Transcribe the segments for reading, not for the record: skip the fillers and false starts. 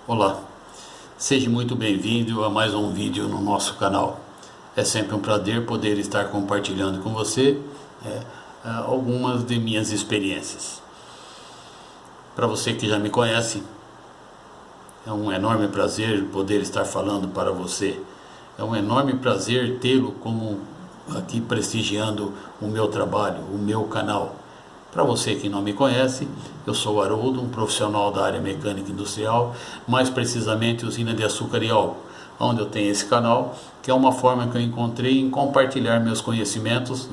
Olá, seja muito bem-vindo a mais um vídeo no nosso canal. É sempre um prazer poder estar compartilhando com você algumas de minhas experiências. Para você que já me conhece, é um enorme prazer poder estar falando para você. É um enorme prazer tê-lo como aqui prestigiando o meu trabalho, o meu canal. Para você que não me conhece, eu sou o Haroldo, um profissional da área mecânica industrial, mais precisamente usina de açúcar e álcool, onde eu tenho esse canal, que é uma forma que eu encontrei em compartilhar meus conhecimentos,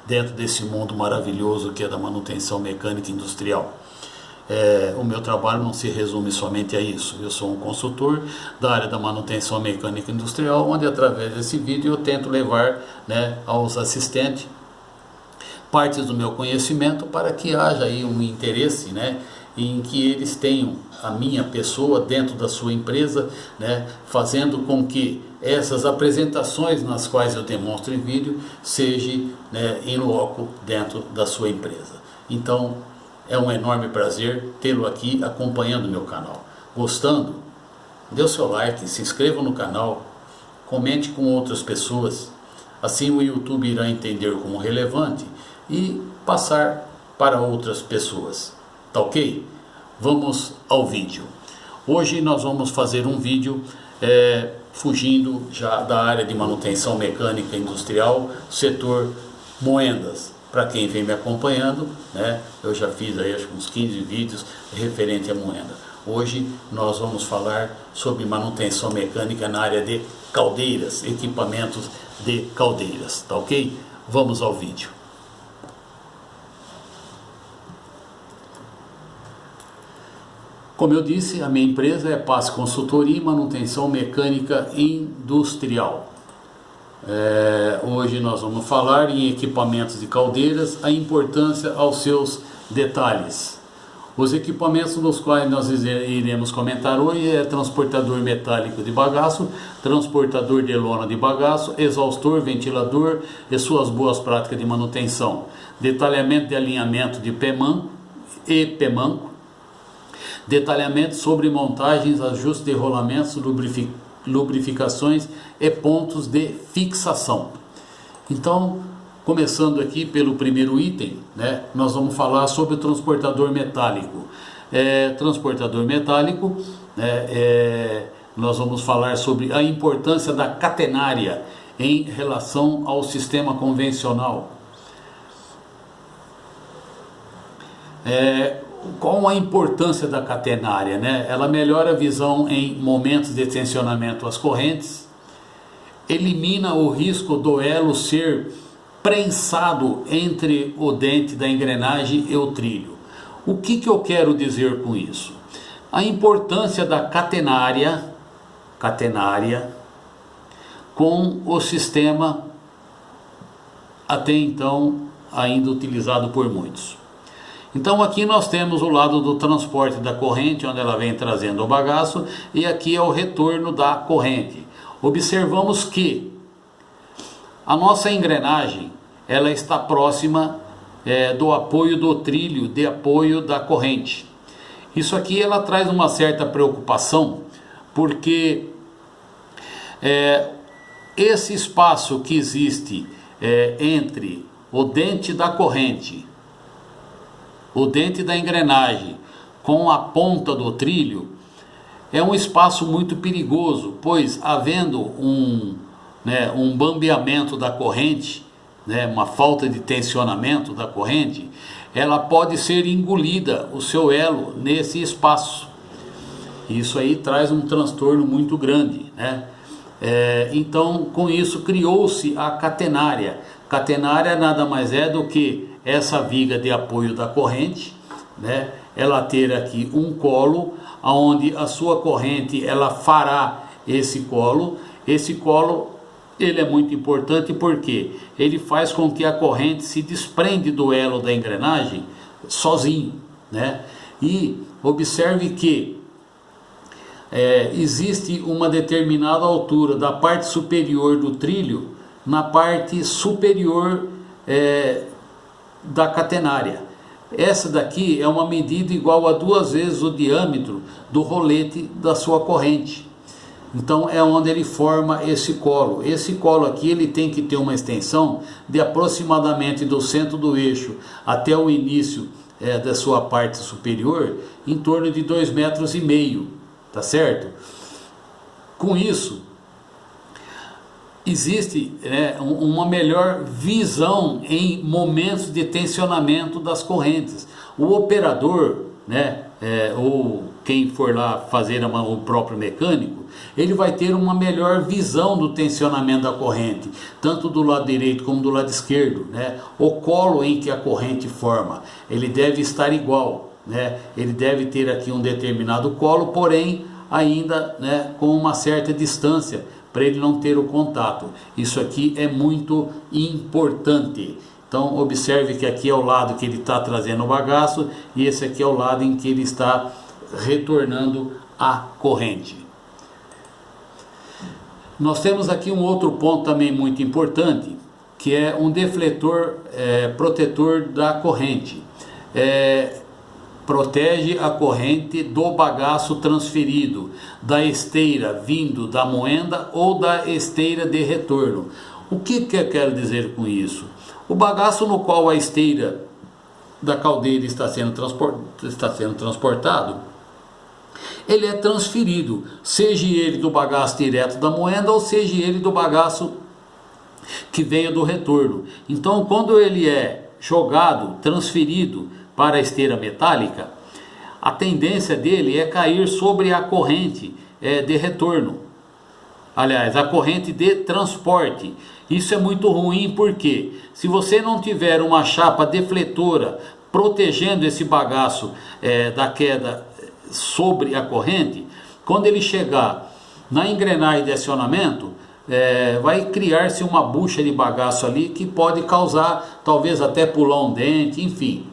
dentro desse mundo maravilhoso que é da manutenção mecânica industrial. O meu trabalho não se resume somente a isso. Eu sou um consultor da área da manutenção mecânica industrial, onde através desse vídeo eu tento levar aos assistentes partes do meu conhecimento para que haja aí um interesse em que eles tenham a minha pessoa dentro da sua empresa, fazendo com que essas apresentações nas quais eu demonstro em vídeo sejam em loco dentro da sua empresa. Então é um enorme prazer tê-lo aqui acompanhando o meu canal. Gostando? Dê o seu like, se inscreva no canal, comente com outras pessoas, assim o YouTube irá entender como relevante e passar para outras pessoas, tá ok? Vamos ao vídeo. Hoje nós vamos fazer um vídeo fugindo já da área de manutenção mecânica industrial, setor moendas. Para quem vem me acompanhando, eu já fiz aí acho uns 15 vídeos referente à moenda. Hoje nós vamos falar sobre manutenção mecânica na área de caldeiras, equipamentos de caldeiras, tá ok? Vamos ao vídeo. Como eu disse, a minha empresa é PAS Consultoria e Manutenção Mecânica Industrial. Hoje nós vamos falar em equipamentos de caldeiras, a importância aos seus detalhes. Os equipamentos dos quais nós iremos comentar hoje é transportador metálico de bagaço, transportador de lona de bagaço, exaustor, ventilador e suas boas práticas de manutenção, detalhamento de alinhamento de PEMAN e PEMANCO, detalhamento sobre montagens, ajustes de rolamentos, lubrificações e pontos de fixação. Então, começando aqui pelo primeiro item, nós vamos falar sobre o transportador metálico. Transportador metálico, nós vamos falar sobre a importância da catenária em relação ao sistema convencional. Qual a importância da catenária? Ela melhora a visão em momentos de tensionamento às correntes, elimina o risco do elo ser prensado entre o dente da engrenagem e o trilho. O que eu quero dizer com isso? A importância da catenária com o sistema até então ainda utilizado por muitos. Então aqui nós temos o lado do transporte da corrente, onde ela vem trazendo o bagaço, e aqui é o retorno da corrente. Observamos que a nossa engrenagem ela está próxima do apoio do trilho de apoio da corrente. Isso aqui ela traz uma certa preocupação, porque esse espaço que existe entre o dente da corrente, o dente da engrenagem com a ponta do trilho, é um espaço muito perigoso, pois havendo um bambeamento da corrente, uma falta de tensionamento da corrente, ela pode ser engolida, o seu elo, nesse espaço. Isso aí traz um transtorno muito grande. Então, com isso, criou-se a catenária. Catenária nada mais é do que essa viga de apoio da corrente, ela ter aqui um colo, onde a sua corrente ela fará esse colo. Esse colo ele é muito importante porque ele faz com que a corrente se desprende do elo da engrenagem sozinho, E observe que existe uma determinada altura da parte superior do trilho na parte superior da catenária. Essa daqui é uma medida igual a 2 vezes o diâmetro do rolete da sua corrente. Então é onde ele forma esse colo. Esse colo aqui ele tem que ter uma extensão de aproximadamente do centro do eixo até o início da sua parte superior, em torno de 2,5 metros, tá certo? Com isso, existe uma melhor visão em momentos de tensionamento das correntes. O operador, ou quem for lá fazer o próprio mecânico, ele vai ter uma melhor visão do tensionamento da corrente, tanto do lado direito como do lado esquerdo, O colo em que a corrente forma, ele deve estar igual, Ele deve ter aqui um determinado colo, porém ainda com uma certa distância, para ele não ter o contato. Isso aqui é muito importante. Então observe que aqui é o lado que ele está trazendo o bagaço e esse aqui é o lado em que ele está retornando a corrente. Nós temos aqui um outro ponto também muito importante, que é um defletor protetor da corrente. Protege a corrente do bagaço transferido, da esteira vindo da moenda ou da esteira de retorno. O que eu quero dizer com isso? O bagaço no qual a esteira da caldeira está sendo transportado, ele é transferido, seja ele do bagaço direto da moenda ou seja ele do bagaço que veio do retorno. Então, quando ele é jogado, transferido para a esteira metálica, a tendência dele é cair sobre a corrente de retorno. Aliás, a corrente de transporte. Isso é muito ruim porque se você não tiver uma chapa defletora protegendo esse bagaço da queda sobre a corrente, quando ele chegar na engrenagem de acionamento, vai criar-se uma bucha de bagaço ali que pode causar, talvez até pular um dente, enfim,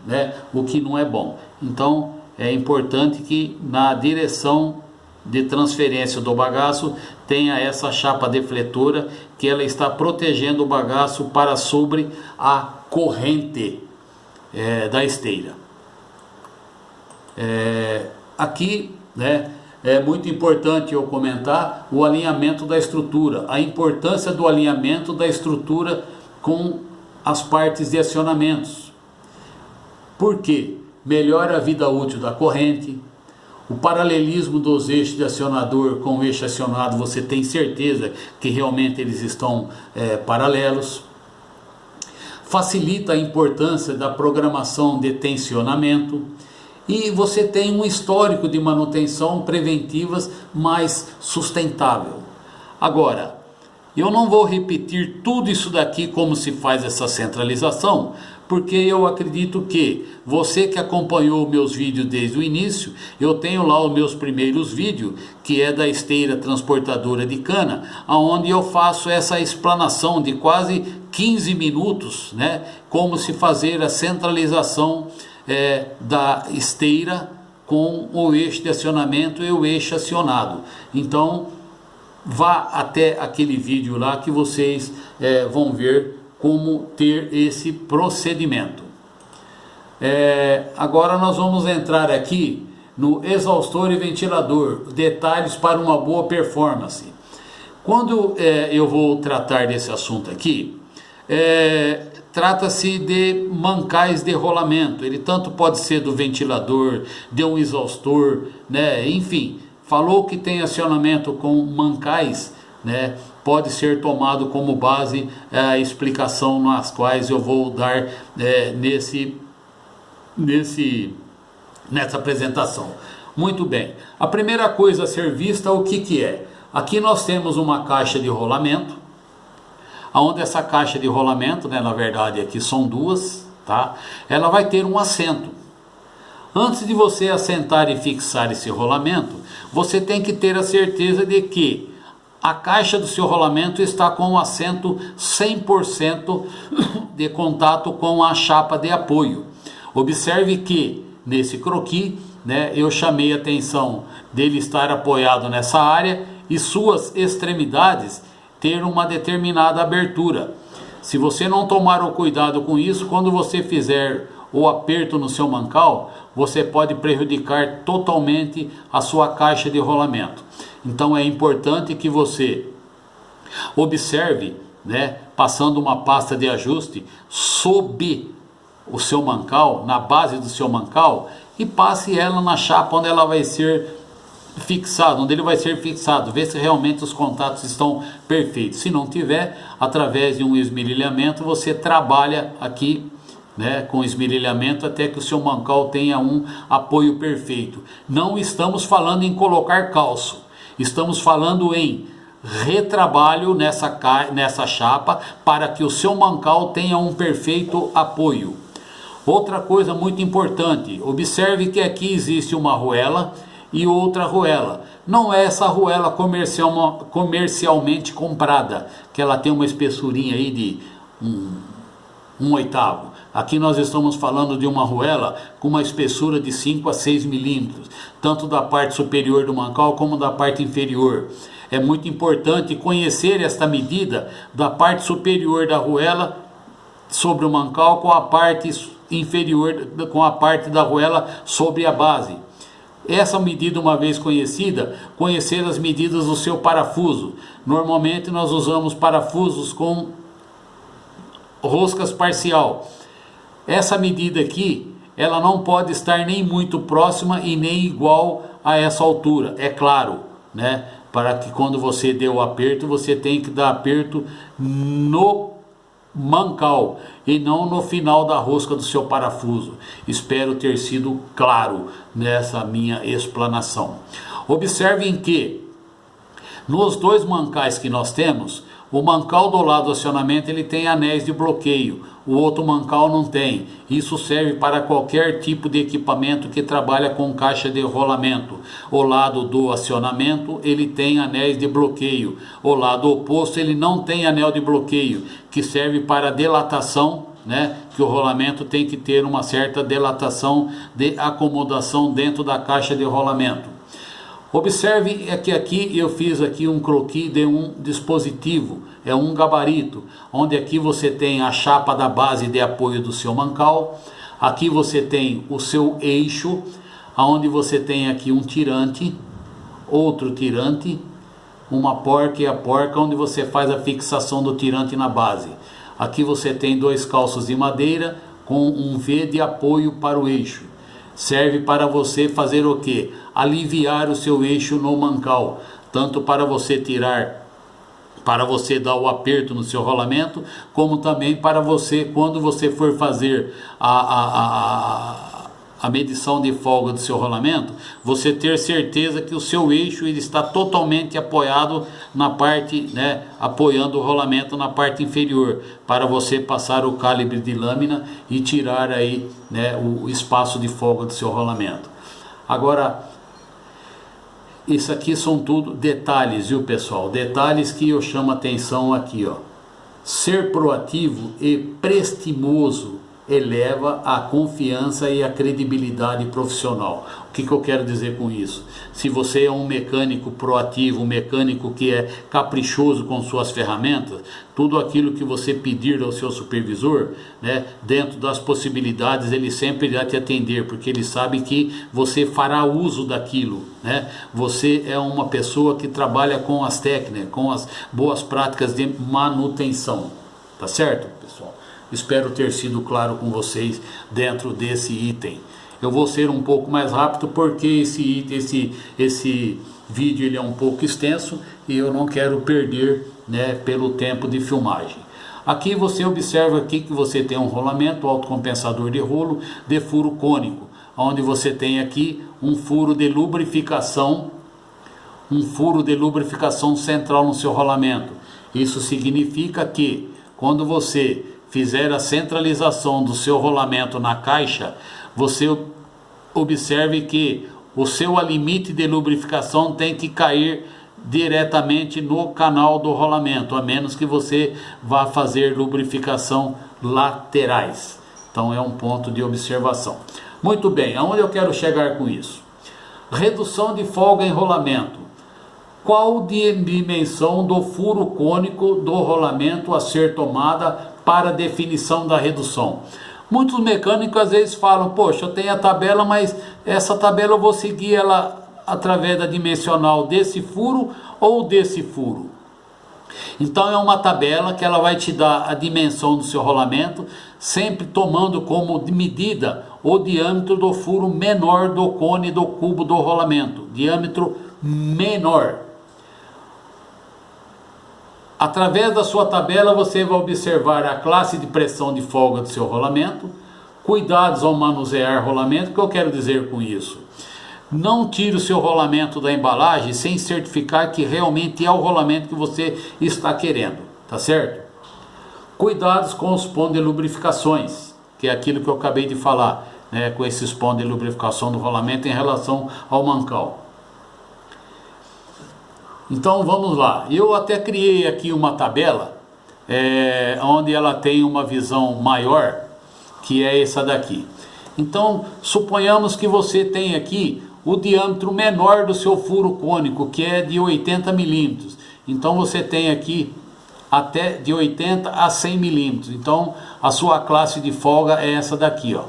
o que não é bom. Então é importante que na direção de transferência do bagaço tenha essa chapa defletora, que ela está protegendo o bagaço para sobre a corrente da esteira. Aqui, é muito importante eu comentar o alinhamento da estrutura, a importância do alinhamento da estrutura com as partes de acionamentos. Por quê? Melhora a vida útil da corrente, o paralelismo dos eixos de acionador com o eixo acionado, você tem certeza que realmente eles estão paralelos. Facilita a importância da programação de tensionamento. E você tem um histórico de manutenção preventivas mais sustentável. Agora, eu não vou repetir tudo isso daqui como se faz essa centralização, porque eu acredito que você que acompanhou meus vídeos desde o início, eu tenho lá os meus primeiros vídeos, que é da esteira transportadora de cana, onde eu faço essa explanação de quase 15 minutos, como se fazer a centralização da esteira com o eixo de acionamento e o eixo acionado. Então vá até aquele vídeo lá que vocês vão ver como ter esse procedimento. Agora nós vamos entrar aqui no exaustor e ventilador, detalhes para uma boa performance. Quando eu vou tratar desse assunto aqui, trata-se de mancais de rolamento. Ele tanto pode ser do ventilador, de um exaustor, enfim, falou que tem acionamento com mancais, pode ser tomado como base a explicação nas quais eu vou dar nessa apresentação. Muito bem, a primeira coisa a ser vista, o que é? Aqui nós temos uma caixa de rolamento, onde essa caixa de rolamento, na verdade aqui são duas, tá? Ela vai ter um assento. Antes de você assentar e fixar esse rolamento, você tem que ter a certeza de que a caixa do seu rolamento está com o assento 100% de contato com a chapa de apoio. Observe que nesse croquis, eu chamei a atenção dele estar apoiado nessa área e suas extremidades ter uma determinada abertura. Se você não tomar o cuidado com isso, quando você fizer ou aperto no seu mancal, você pode prejudicar totalmente a sua caixa de rolamento. Então é importante que você observe, né, passando uma pasta de ajuste sob o seu mancal, na base do seu mancal, e passe ela na chapa onde ela vai ser fixado, onde ele vai ser fixado, ver se realmente os contatos estão perfeitos. Se não tiver, através de um esmerilhamento, você trabalha aqui, né, com esmerilhamento até que o seu mancal tenha um apoio perfeito. Não estamos falando em colocar calço, estamos falando em retrabalho nessa chapa para que o seu mancal tenha um perfeito apoio. Outra coisa muito importante, observe que aqui existe uma arruela e outra arruela. Não é essa arruela comercialmente comprada, que ela tem uma espessurinha aí de um oitavo. Aqui nós estamos falando de uma arruela com uma espessura de 5 a 6 milímetros, tanto da parte superior do mancal como da parte inferior. É muito importante conhecer esta medida da parte superior da arruela sobre o mancal com a parte inferior, com a parte da arruela sobre a base. Essa medida, uma vez conhecida, conhecer as medidas do seu parafuso. Normalmente nós usamos parafusos com roscas parcial. Essa medida aqui, ela não pode estar nem muito próxima e nem igual a essa altura, é claro, né? Para que quando você dê o aperto, você tem que dar aperto no mancal e não no final da rosca do seu parafuso. Espero ter sido claro nessa minha explanação. Observem que nos dois mancais que nós temos, o mancal do lado do acionamento ele tem anéis de bloqueio, o outro mancal não tem. Isso serve para qualquer tipo de equipamento que trabalha com caixa de rolamento. O lado do acionamento ele tem anéis de bloqueio, o lado oposto ele não tem anel de bloqueio, que serve para dilatação, né? Que o rolamento tem que ter uma certa dilatação de acomodação dentro da caixa de rolamento. Observe que aqui eu fiz aqui um croquis de um dispositivo, é um gabarito, onde aqui você tem a chapa da base de apoio do seu mancal, aqui você tem o seu eixo, onde você tem aqui um tirante, outro tirante, uma porca e a porca, onde você faz a fixação do tirante na base. Aqui você tem dois calços de madeira com um V de apoio para o eixo. Serve para você fazer o que? Aliviar o seu eixo no mancal, tanto para você tirar, para você dar o aperto no seu rolamento, como também para você, quando você for fazer a medição de folga do seu rolamento, você ter certeza que o seu eixo ele está totalmente apoiado na parte, né, apoiando o rolamento na parte inferior, para você passar o calibre de lâmina e tirar aí, né, o espaço de folga do seu rolamento. Agora, isso aqui são tudo detalhes, viu pessoal? Detalhes que eu chamo a atenção aqui, ó. Ser proativo e prestimoso eleva a confiança e a credibilidade profissional. O que eu quero dizer com isso? Se você é um mecânico proativo, um mecânico que é caprichoso com suas ferramentas, tudo aquilo que você pedir ao seu supervisor, né, dentro das possibilidades, ele sempre irá te atender, porque ele sabe que você fará uso daquilo, né? Você é uma pessoa que trabalha com as técnicas, com as boas práticas de manutenção, tá certo, pessoal? Espero ter sido claro com vocês dentro desse item. Eu vou ser um pouco mais rápido porque esse vídeo ele é um pouco extenso e eu não quero perder, né, pelo tempo de filmagem. Aqui você observa aqui que você tem um rolamento autocompensador de rolo de furo cônico, onde você tem aqui um furo de lubrificação central no seu rolamento. Isso significa que quando você fizer a centralização do seu rolamento na caixa, você observe que o seu limite de lubrificação tem que cair diretamente no canal do rolamento, a menos que você vá fazer lubrificação laterais. Então é um ponto de observação. Muito bem, aonde eu quero chegar com isso? Redução de folga em rolamento. Qual a dimensão do furo cônico do rolamento a ser tomada para definição da redução? Muitos mecânicos às vezes falam, poxa, eu tenho a tabela, mas essa tabela eu vou seguir ela através da dimensional desse furo ou desse furo. Então é uma tabela que ela vai te dar a dimensão do seu rolamento, sempre tomando como medida o diâmetro do furo menor do cone do cubo do rolamento, diâmetro menor. Através da sua tabela você vai observar a classe de pressão de folga do seu rolamento, cuidados ao manusear rolamento. O que eu quero dizer com isso? Não tire o seu rolamento da embalagem sem certificar que realmente é o rolamento que você está querendo, tá certo? Cuidados com os pontos de lubrificações, que é aquilo que eu acabei de falar, né, com esses pontos de lubrificação do rolamento em relação ao mancal. Então vamos lá, eu até criei aqui uma tabela, onde ela tem uma visão maior, que é essa daqui. Então suponhamos que você tem aqui o diâmetro menor do seu furo cônico, que é de 80 milímetros. Então você tem aqui até de 80 a 100 milímetros. Então a sua classe de folga é essa daqui, ó.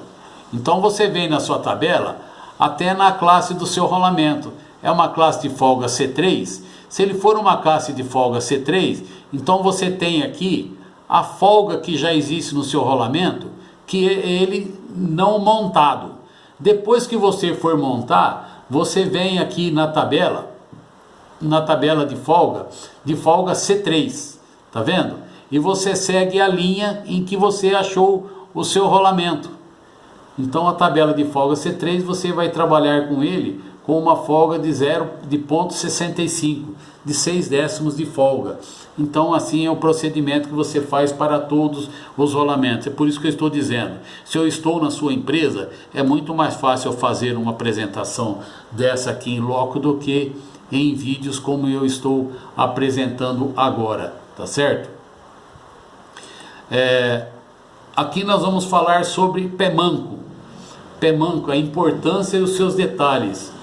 Então você vem na sua tabela até na classe do seu rolamento. É uma classe de folga C3. Se ele for uma classe de folga C3, então você tem aqui a folga que já existe no seu rolamento, que é ele não montado. Depois que você for montar, você vem aqui na tabela de folga C3, tá vendo? E você segue a linha em que você achou o seu rolamento. Então a tabela de folga C3 você vai trabalhar com ele com uma folga de 0,65, de 6 décimos de folga. Então assim é o procedimento que você faz para todos os rolamentos. É por isso que eu estou dizendo, se eu estou na sua empresa, é muito mais fácil eu fazer uma apresentação dessa aqui em loco do que em vídeos como eu estou apresentando agora, tá certo? Aqui nós vamos falar sobre pé manco. Pé manco, a importância e os seus detalhes.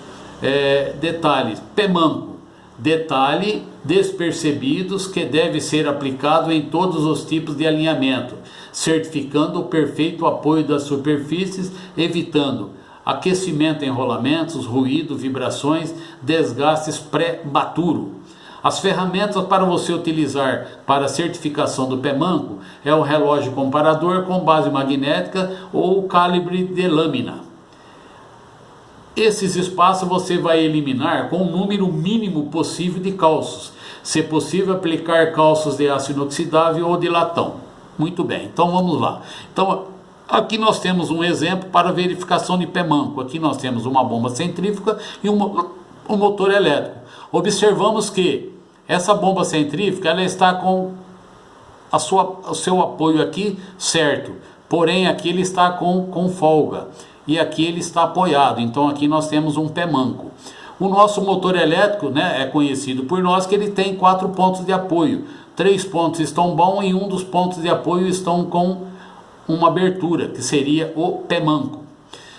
Pé manco, detalhe despercebidos que deve ser aplicado em todos os tipos de alinhamento, certificando o perfeito apoio das superfícies, evitando aquecimento em rolamentos, ruído, vibrações, desgastes pré-maturo. As ferramentas para você utilizar para a certificação do pé manco é o relógio comparador com base magnética ou o calibre de lâmina. Esses espaços você vai eliminar com o número mínimo possível de calços. Se possível, aplicar calços de aço inoxidável ou de latão. Muito bem, então vamos lá. Então, aqui nós temos um exemplo para verificação de pé manco. Aqui nós temos uma bomba centrífuga e um motor elétrico. Observamos que essa bomba centrífuga ela está com o seu apoio aqui certo. Porém, aqui ele está com folga. E aqui ele está apoiado, então aqui nós temos um pé manco. O nosso motor elétrico, né, é conhecido por nós que ele tem 4 pontos de apoio. 3 pontos estão bons e um dos pontos de apoio estão com uma abertura, que seria o pé manco.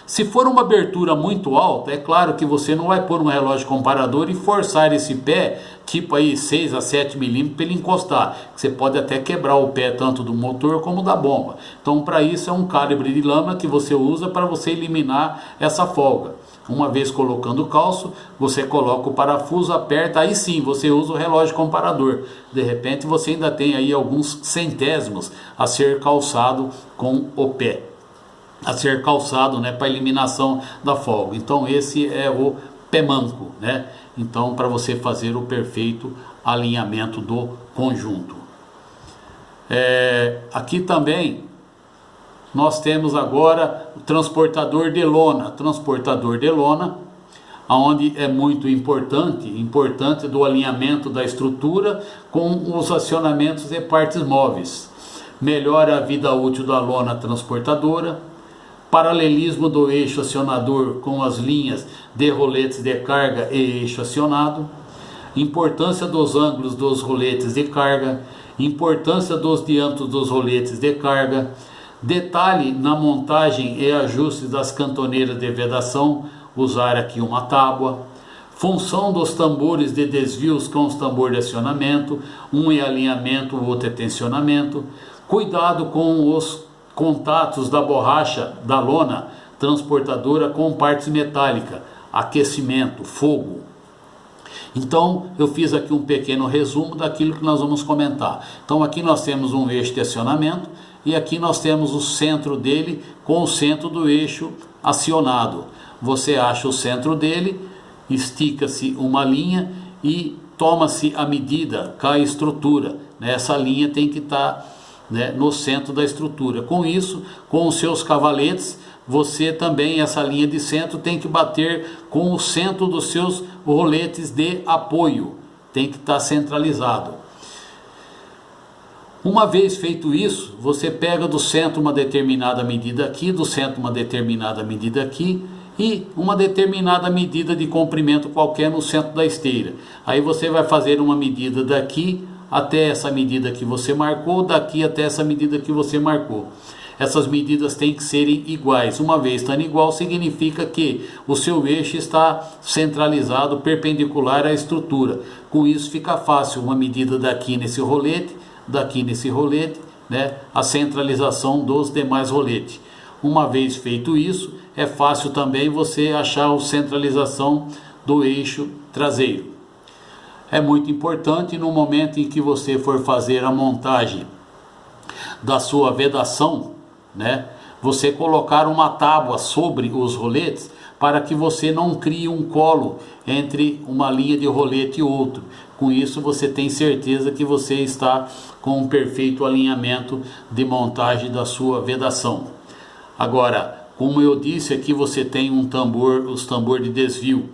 Se for uma abertura muito alta, é claro que você não vai pôr um relógio comparador e forçar esse pé, tipo aí 6 a 7 milímetros para ele encostar. Você pode até quebrar o pé tanto do motor como da bomba. Então para isso é um calibre de lâmina que você usa para você eliminar essa folga. Uma vez colocando o calço, você coloca o parafuso, aperta, aí sim você usa o relógio comparador. De repente você ainda tem aí alguns centésimos a ser calçado com o pé. A ser calçado, né, para eliminação da folga. Então esse é o pé manco, né? Então para você fazer o perfeito alinhamento do conjunto. Aqui também nós temos agora o transportador de lona, onde é muito importante do alinhamento da estrutura com os acionamentos de partes móveis. Melhora a vida útil da lona transportadora. Paralelismo do eixo acionador com as linhas de roletes de carga e eixo acionado, importância dos ângulos dos roletes de carga, importância dos diâmetros dos roletes de carga, detalhe na montagem e ajuste das cantoneiras de vedação, usar aqui uma tábua, função dos tambores de desvios com os tambores de acionamento, um é alinhamento, o outro é tensionamento, cuidado com os contatos da borracha da lona transportadora com partes metálicas, aquecimento, fogo. Então eu fiz aqui um pequeno resumo daquilo que nós vamos comentar. Então aqui nós temos um eixo de acionamento e aqui nós temos o centro dele com o centro do eixo acionado. Você acha o centro dele, estica-se uma linha e toma-se a medida com a estrutura. Essa linha tem que estar, no centro da estrutura. Com isso, com os seus cavaletes, você também, essa linha de centro, tem que bater com o centro dos seus roletes de apoio. Tem que estar centralizado. Uma vez feito isso, você pega do centro uma determinada medida aqui, do centro uma determinada medida aqui, e uma determinada medida de comprimento qualquer no centro da esteira. Aí você vai fazer uma medida daqui até essa medida que você marcou, daqui até essa medida que você marcou. Essas medidas têm que serem iguais. Uma vez estando igual, significa que o seu eixo está centralizado, perpendicular à estrutura. Com isso fica fácil uma medida daqui nesse rolete, a centralização dos demais roletes. Uma vez feito isso, é fácil também você achar a centralização do eixo traseiro. É muito importante no momento em que você for fazer a montagem da sua vedação, você colocar uma tábua sobre os roletes para que você não crie um colo entre uma linha de rolete e outro. Com isso você tem certeza que você está com um perfeito alinhamento de montagem da sua vedação. Agora, como eu disse, aqui você tem um tambor, os tambor de desvio,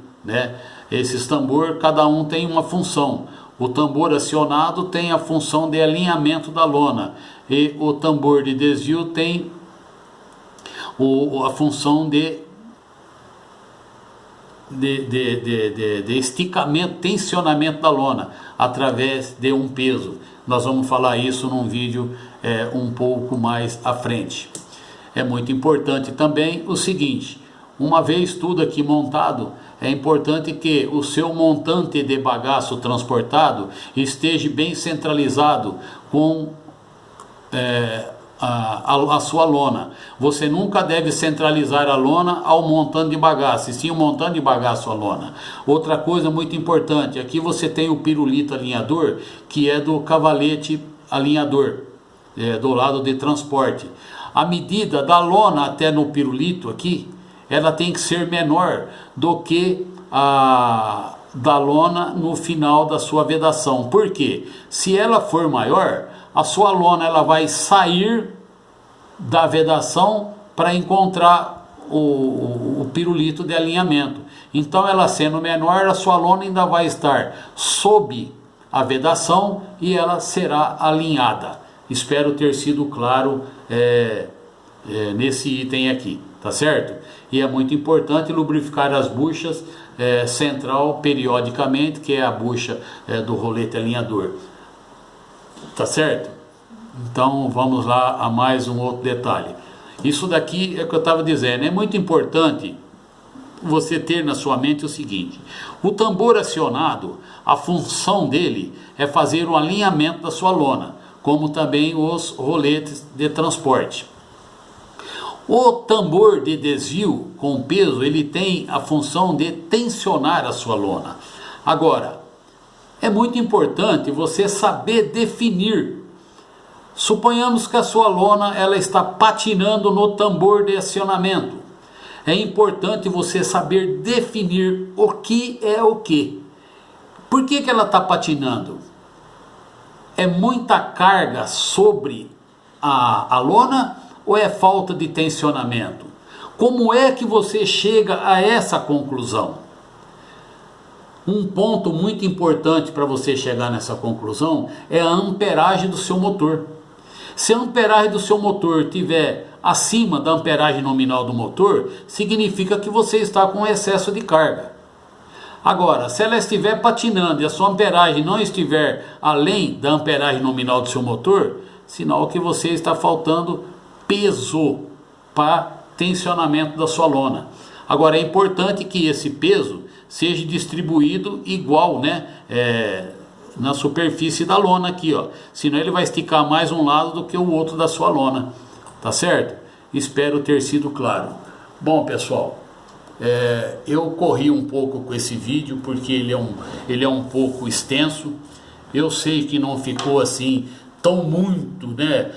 Esses tambor, cada um tem uma função. O tambor acionado tem a função de alinhamento da lona e o tambor de desvio tem a função de esticamento, tensionamento da lona através de um peso. Nós vamos falar isso num vídeo um pouco mais à frente. É muito importante também o seguinte: uma vez tudo aqui montado, é importante que o seu montante de bagaço transportado esteja bem centralizado com a sua lona. Você nunca deve centralizar a lona ao montante de bagaço, e sim o montante de bagaço à lona. Outra coisa muito importante, aqui você tem o pirulito alinhador, que é do cavalete alinhador, do lado de transporte. A medida da lona até no pirulito aqui, ela tem que ser menor do que a da lona no final da sua vedação. Por quê? Se ela for maior, a sua lona ela vai sair da vedação para encontrar o pirulito de alinhamento. Então, ela sendo menor, a sua lona ainda vai estar sob a vedação e ela será alinhada. Espero ter sido claro nesse item aqui, tá certo? E é muito importante lubrificar as buchas central periodicamente, que é a bucha do rolete alinhador, tá certo? Então vamos lá a mais um outro detalhe. Isso daqui é o que eu estava dizendo, é muito importante você ter na sua mente o seguinte: o tambor acionado, a função dele é fazer o alinhamento da sua lona, como também os roletes de transporte. O tambor de desvio com peso, ele tem a função de tensionar a sua lona. Agora, é muito importante você saber definir. Suponhamos que a sua lona ela está patinando no tambor de acionamento. É importante você saber definir o que é o que. Por que ela está patinando? É muita carga sobre a lona ou é falta de tensionamento? Como é que você chega a essa conclusão? Um ponto muito importante para você chegar nessa conclusão é a amperagem do seu motor. Se a amperagem do seu motor estiver acima da amperagem nominal do motor, significa que você está com excesso de carga. Agora, se ela estiver patinando e a sua amperagem não estiver além da amperagem nominal do seu motor, sinal que você está faltando peso para tensionamento da sua lona. Agora, é importante que esse peso seja distribuído igual, na superfície da lona aqui, ó. Senão ele vai esticar mais um lado do que o outro da sua lona. Tá certo? Espero ter sido claro. Bom, pessoal, eu corri um pouco com esse vídeo porque ele é um pouco extenso. Eu sei que não ficou assim tão muito, né,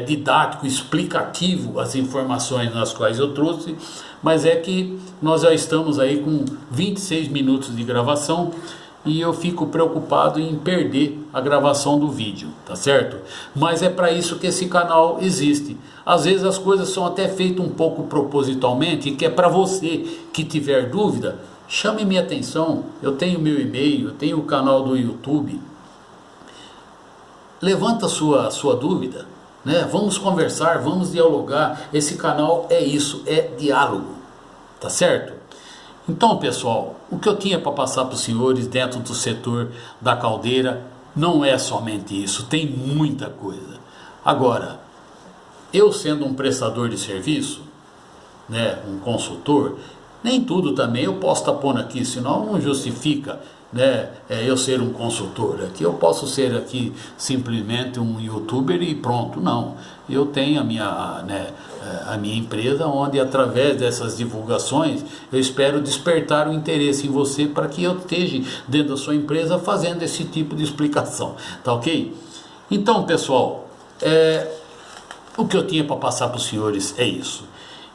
didático, explicativo as informações nas quais eu trouxe, mas é que nós já estamos aí com 26 minutos de gravação e eu fico preocupado em perder a gravação do vídeo, tá certo? Mas é para isso que esse canal existe. Às vezes as coisas são até feitas um pouco propositalmente, que é para você que tiver dúvida, chame minha atenção. Eu tenho meu e-mail, eu tenho o canal do YouTube. Levanta a sua dúvida, né? Vamos conversar, vamos dialogar. Esse canal é isso, é diálogo, tá certo? Então, pessoal, o que eu tinha para passar para os senhores dentro do setor da caldeira não é somente isso, tem muita coisa. Agora, eu sendo um prestador de serviço, né, um consultor, nem tudo também eu posso estar pondo aqui, senão não justifica, né, eu ser um consultor. Aqui eu posso ser aqui simplesmente um youtuber e pronto, não. Eu tenho a minha empresa, onde através dessas divulgações eu espero despertar o interesse em você para que eu esteja dentro da sua empresa fazendo esse tipo de explicação, tá ok? Então, pessoal, o que eu tinha para passar para os senhores é isso.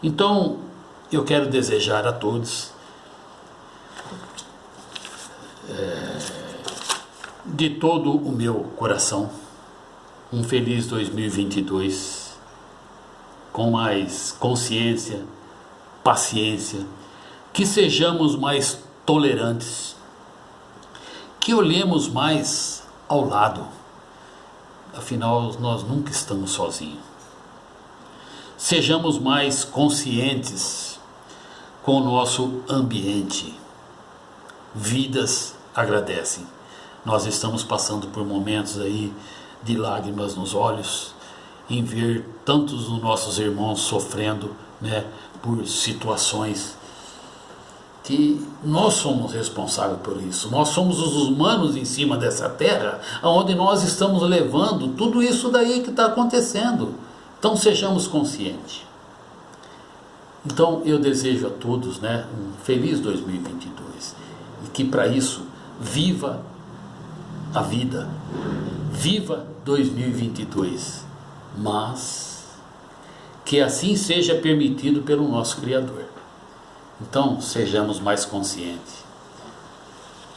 Então, eu quero desejar a todos, de todo o meu coração, um feliz 2022, com mais consciência, paciência, que sejamos mais tolerantes, que olhemos mais ao lado, afinal nós nunca estamos sozinhos. Sejamos mais conscientes com o nosso ambiente. Vidas agradecem. Nós estamos passando por momentos aí de lágrimas nos olhos, em ver tantos dos nossos irmãos sofrendo, né, por situações que nós somos responsáveis por isso. Nós somos os humanos em cima dessa terra, onde nós estamos levando tudo isso daí que está acontecendo. Então sejamos conscientes. Então eu desejo a todos, né, um feliz 2022 e que para isso viva a vida, viva 2022, mas que assim seja permitido pelo nosso Criador. Então sejamos mais conscientes,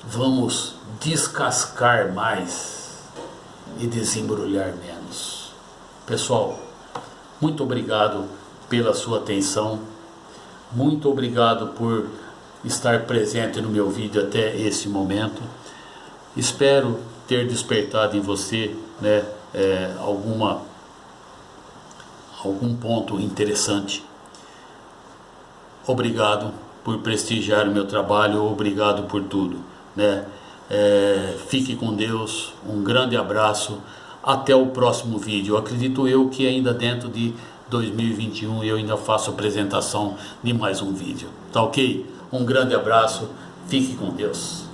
vamos descascar mais e desembrulhar menos. Pessoal, muito obrigado pela sua atenção, muito obrigado por estar presente no meu vídeo até esse momento. Espero ter despertado em você, né, algum ponto interessante. Obrigado por prestigiar o meu trabalho, obrigado por tudo, né? Fique com Deus, um grande abraço, até o próximo vídeo. Acredito eu que ainda dentro de 2021 eu ainda faço a apresentação de mais um vídeo, tá ok? Um grande abraço, fique com Deus.